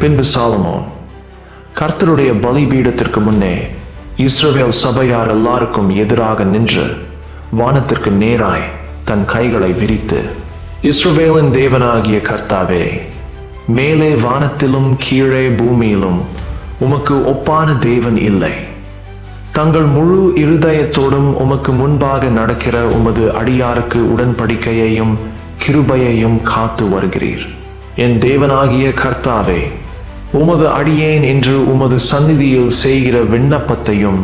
பின்பு சாலமோன் கர்த்தருடைய பலிபீடத்திற்கு முன்னே இஸ்ரவேல் சபையார் எல்லாருக்கும் எதிராக நின்று வானத்திற்கு நேராய் தன் கைகளை விரித்து, இஸ்ரவேலின் தேவனாகிய கர்த்தாவே, மேலே வானத்திலும் கீழே பூமியிலும் உமக்கு ஒப்பான தேவன் இல்லை. தங்கள் முழு இருதயத்தோடும் உமக்கு முன்பாக நடக்கிற உமது அடியாருக்கு உடன்படிக்கையையும் கிருபையையும் காத்து வருகிறீர். என் தேவனாகிய கர்த்தாவே, உமது அடியேன் என்று உமது சந்நிதியில் செய்கிற விண்ணப்பத்தையும்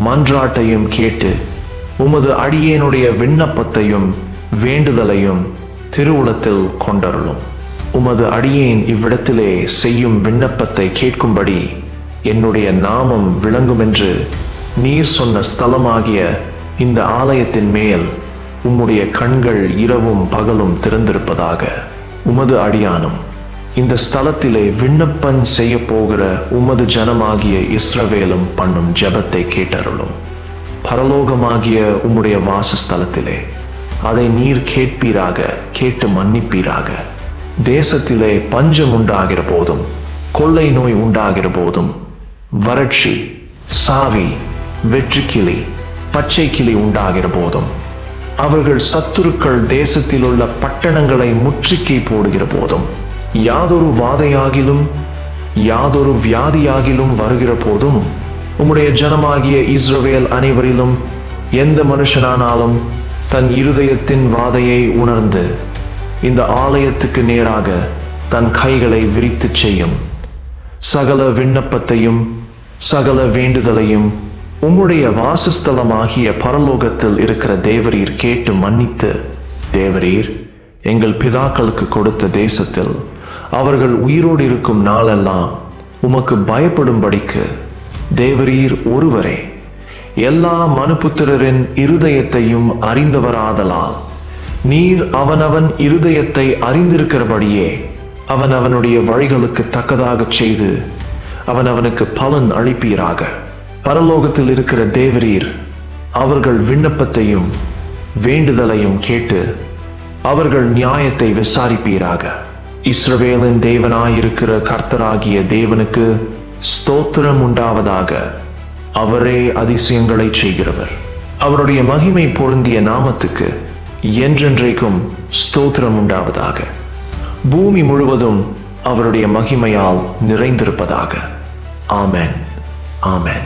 மன்றாட்டையும் கேட்டு உமது அடியேனுடைய விண்ணப்பத்தையும் வேண்டுதலையும் திருவுளத்தில் கொண்டருளும். உமது அடியேன் இவ்விடத்திலே செய்யும் விண்ணப்பத்தை கேட்கும்படி என்னுடைய நாமம் விளங்குமென்று நீர் சொன்ன ஸ்தலமாகிய இந்த ஆலயத்தின் மேல் உம்முடைய கண்கள் இரவும் பகலும் திறந்திருப்பதாக. உமது அடியானும் இந்த ஸ்தலத்திலே விண்ணப்பம் செய்ய போகிற உமது ஜனமாகிய இஸ்ரவேலும் பண்ணும் ஜெபத்தை கேட்டருளும். பரலோகமாகிய உம்முடைய வாசஸ்தலத்திலே அதை நீர் கேட்பீராக, கேட்டு மன்னிப்பீராக. தேசத்திலே பஞ்சம் உண்டாகிற போதும், கொள்ளை நோய் உண்டாகிற போதும், வறட்சி, சாவி, வெற்றுக்கிளி, பச்சை கிளி உண்டாகிற போதும், அவர்கள் சத்துருக்கள் தேசத்தில் உள்ள பட்டணங்களை முற்றுகை போடுகிற போதும், யாதொரு வாதையாகிலும் யாதொரு வியாதியாகிலும் வருகிற போதும், உம்முடைய ஜனமாகிய இஸ்ரவேல் அனைவரிலும் எந்த மனுஷனானாலும் தன் இருதயத்தின் வாதையை உணர்ந்து இந்த ஆலயத்துக்கு நேராக தன் கைகளை விரித்து செய்யும். சகல விண்ணப்பத்தையும் சகல வேண்டுதலையும் உம்முடைய வாசஸ்தலமாகிய பரலோகத்தில் இருக்கிற தேவரீர் கேட்டு மன்னித்து, தேவரீர் எங்கள் பிதாக்களுக்கு கொடுத்த தேசத்தில் அவர்கள் உயிரோடு இருக்கும் நாளெல்லாம் உமக்கு பயப்படும்படிக்கு தேவரீர் ஒருவரே எல்லா மனுபுத்திரரின் இருதயத்தையும் அறிந்தவராதலால் நீர் அவனவன் இருதயத்தை அறிந்திருக்கிறபடியே அவனவனுடைய வழிகளுக்கு தக்கதாக செய்து அவனவனுக்கு பலன் அளிப்பீராக. பரலோகத்தில் இருக்கிற தேவரீர் அவர்கள் விண்ணப்பத்தையும் வேண்டுதலையும் கேட்டு அவர்கள் நியாயத்தை விசாரிப்பீராக. இஸ்ரவேலின் தேவனாயிருக்கிற கர்த்தராகிய தேவனுக்கு ஸ்தோத்திரம் உண்டாவதாக. அவரே அதிசயங்களை செய்கிறவர். அவருடைய மகிமை பொருந்திய நாமத்துக்கு என்றென்றைக்கும் ஸ்தோத்திரம் உண்டாவதாக. பூமி முழுவதும் அவருடைய மகிமையால் நிறைந்திருப்பதாக. ஆமென், ஆமென்.